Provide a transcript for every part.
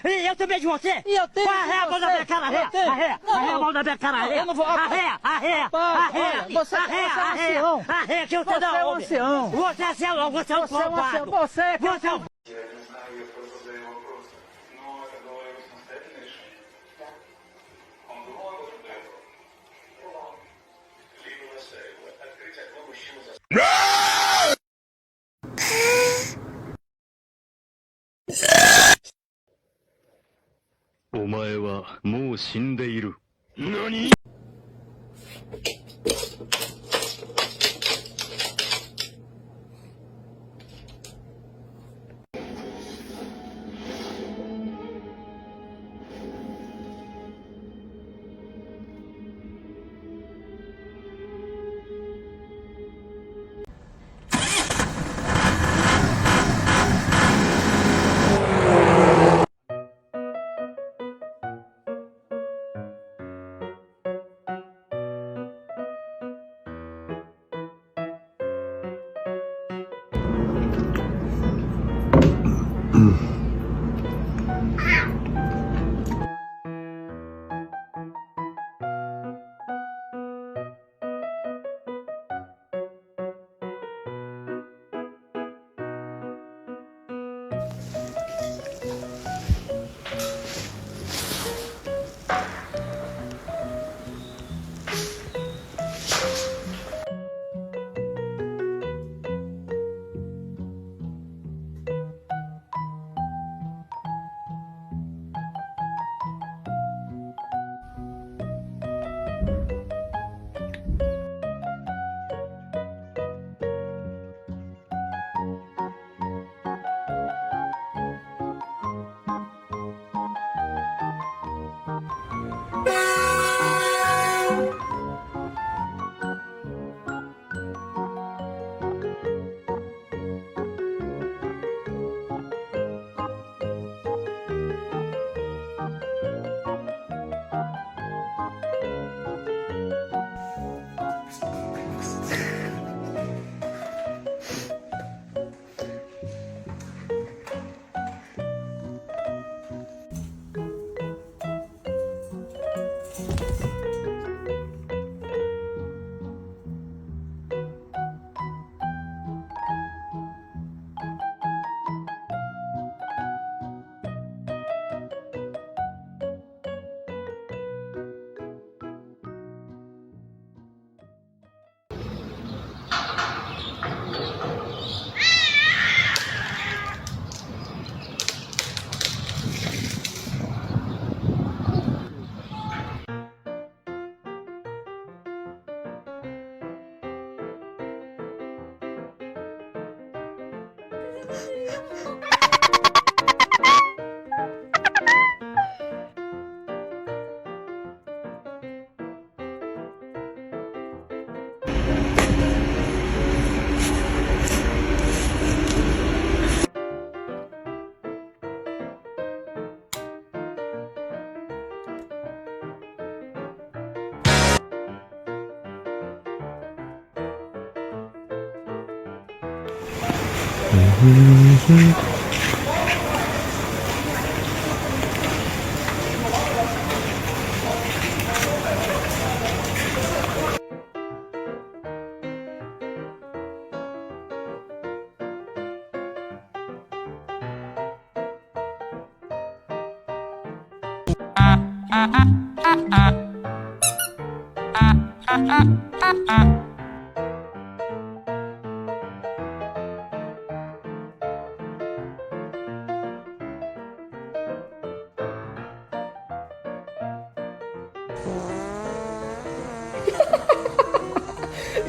Eu também de você. E eu tenho. Arreia a mão da minha cara, arreia. Arreia a mão da minha cara, arreia. Eu não vou. Arreia. Você é ancião. Arreia, que eu Você é um ancião. Você é ancião, você é um ancião. Você é. Você é um... Omae wa mou shindeiru. Nani?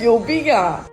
有病啊！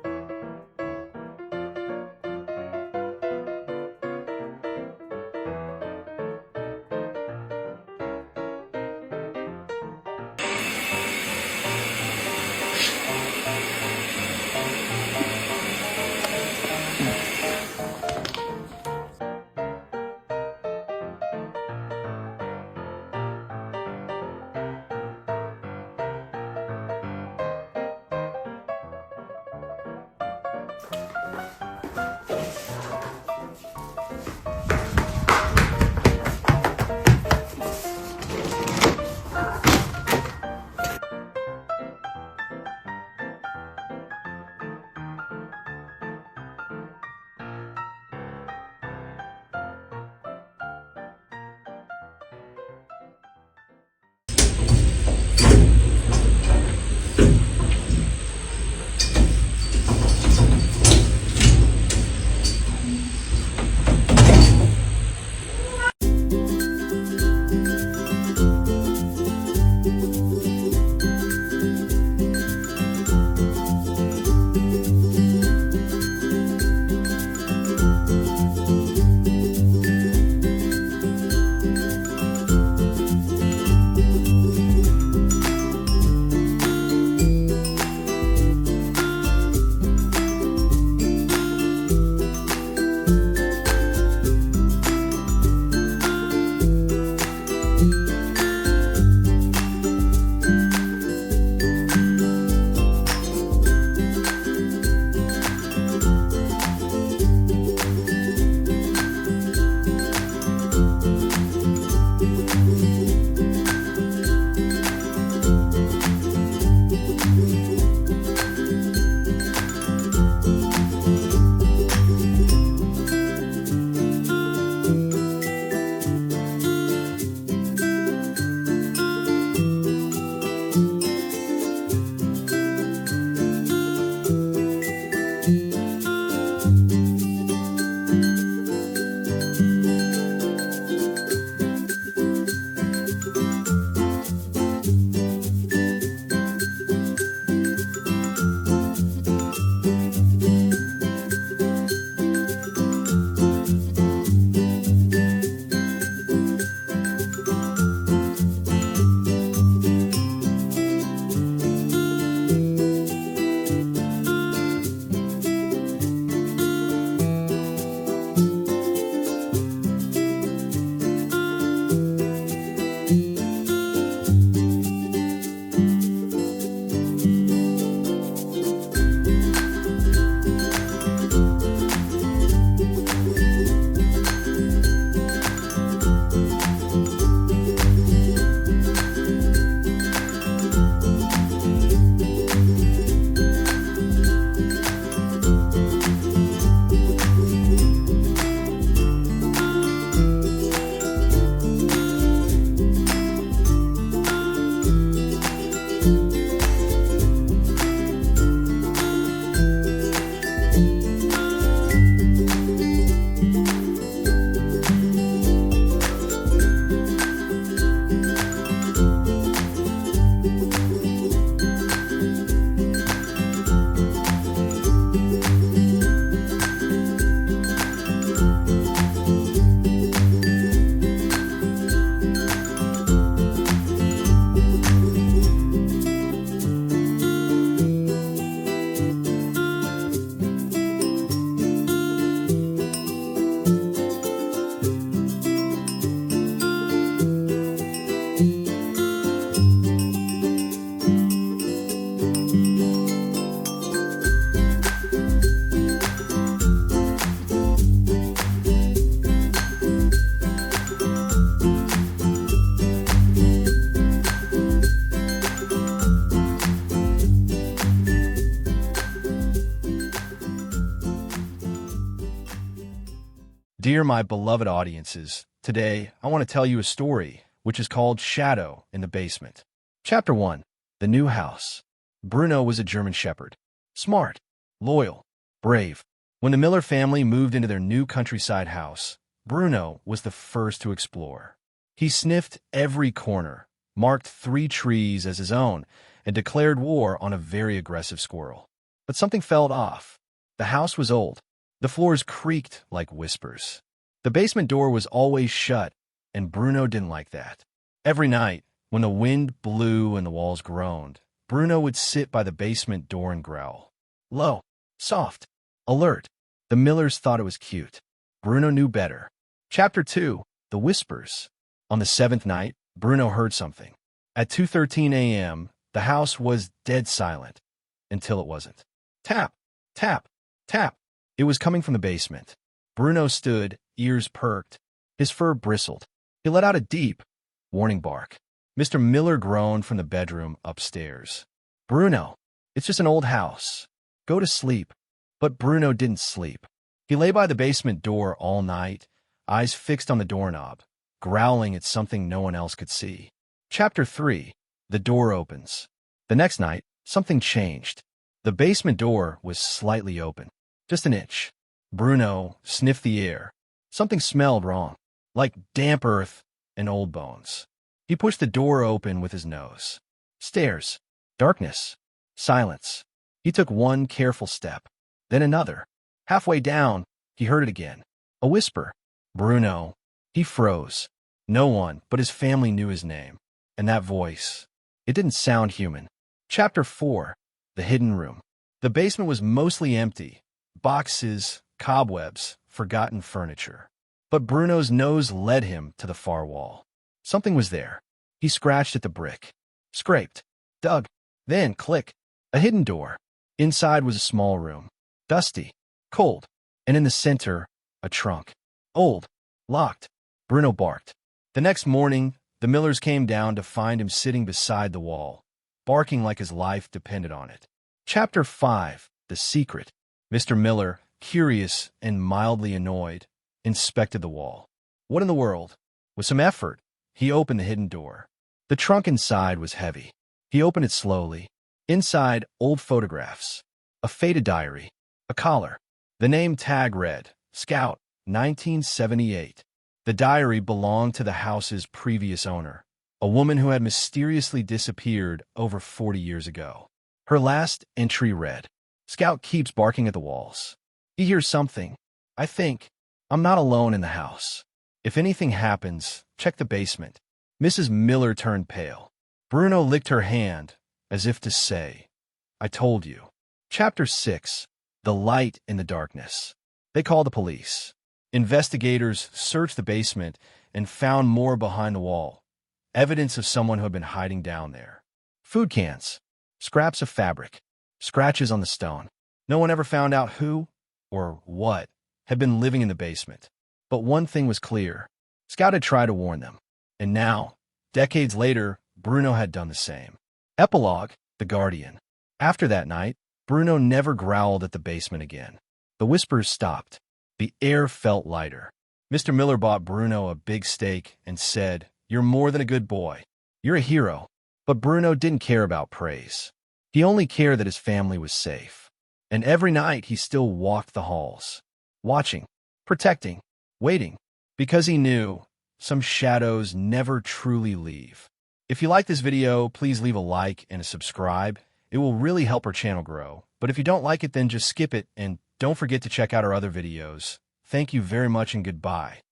Dear my beloved audiences, today I want to tell you a story which is called Shadow in the Basement. Chapter 1. The New House. Bruno was a German shepherd. Smart, loyal, brave. When the Miller family moved into their new countryside house, Bruno was the first to explore. He sniffed every corner, marked 3 trees as his own, and declared war on a very aggressive squirrel. But something felt off. The house was old. The floors creaked like whispers. The basement door was always shut, and Bruno didn't like that. Every night, when the wind blew and the walls groaned, Bruno would sit by the basement door and growl. Low, soft, alert. The Millers thought it was cute. Bruno knew better. Chapter 2. The Whispers. On the 7th night, Bruno heard something. At 2:13 a.m., the house was dead silent, until it wasn't. Tap, tap, tap. It was coming from the basement. Bruno stood, ears perked. His fur bristled. He let out a deep, warning bark. Mr. Miller groaned from the bedroom upstairs. Bruno, it's just an old house. Go to sleep. But Bruno didn't sleep. He lay by the basement door all night, eyes fixed on the doorknob, growling at something no one else could see. Chapter 3. The Door Opens. The next night, something changed. The basement door was slightly open. Just an inch. Bruno sniffed the air. Something smelled wrong, like damp earth and old bones. He pushed the door open with his nose. Stairs, darkness, silence. He took one careful step, then another. Halfway down, he heard it again. A whisper. Bruno. He froze. No one but his family knew his name. And that voice, it didn't sound human. Chapter 4. The Hidden Room. The basement was mostly empty. Boxes, cobwebs, forgotten furniture. But Bruno's nose led him to the far wall. Something was there. He scratched at the brick. Scraped. Dug. Then, click. A hidden door. Inside was a small room. Dusty. Cold. And in the center, a trunk. Old. Locked. Bruno barked. The next morning, the Millers came down to find him sitting beside the wall, barking like his life depended on it. Chapter 5. The Secret. Mr. Miller, curious and mildly annoyed, inspected the wall. What in the world? With some effort, he opened the hidden door. The trunk inside was heavy. He opened it slowly. Inside, old photographs. A faded diary. A collar. The name tag read, Scout, 1978. The diary belonged to the house's previous owner, a woman who had mysteriously disappeared over 40 years ago. Her last entry read, Scout keeps barking at the walls. He hears something. I think. I'm not alone in the house. If anything happens, check the basement. Mrs. Miller turned pale. Bruno licked her hand, as if to say, I told you. Chapter 6. The Light in the Darkness. They called the police. Investigators searched the basement and found more behind the wall. Evidence of someone who had been hiding down there. Food cans. Scraps of fabric. Scratches on the stone. No one ever found out who, or what, had been living in the basement. But one thing was clear. Scout had tried to warn them. And now, decades later, Bruno had done the same. Epilogue. The Guardian. After that night, Bruno never growled at the basement again. The whispers stopped. The air felt lighter. Mr. Miller bought Bruno a big steak and said, You're more than a good boy. You're a hero. But Bruno didn't care about praise. He only cared that his family was safe. And every night he still walked the halls, watching, protecting, waiting, because he knew some shadows never truly leave. If you like this video, please leave a like and a subscribe. It will really help our channel grow. But if you don't like it, then just skip it and don't forget to check out our other videos. Thank you very much and goodbye.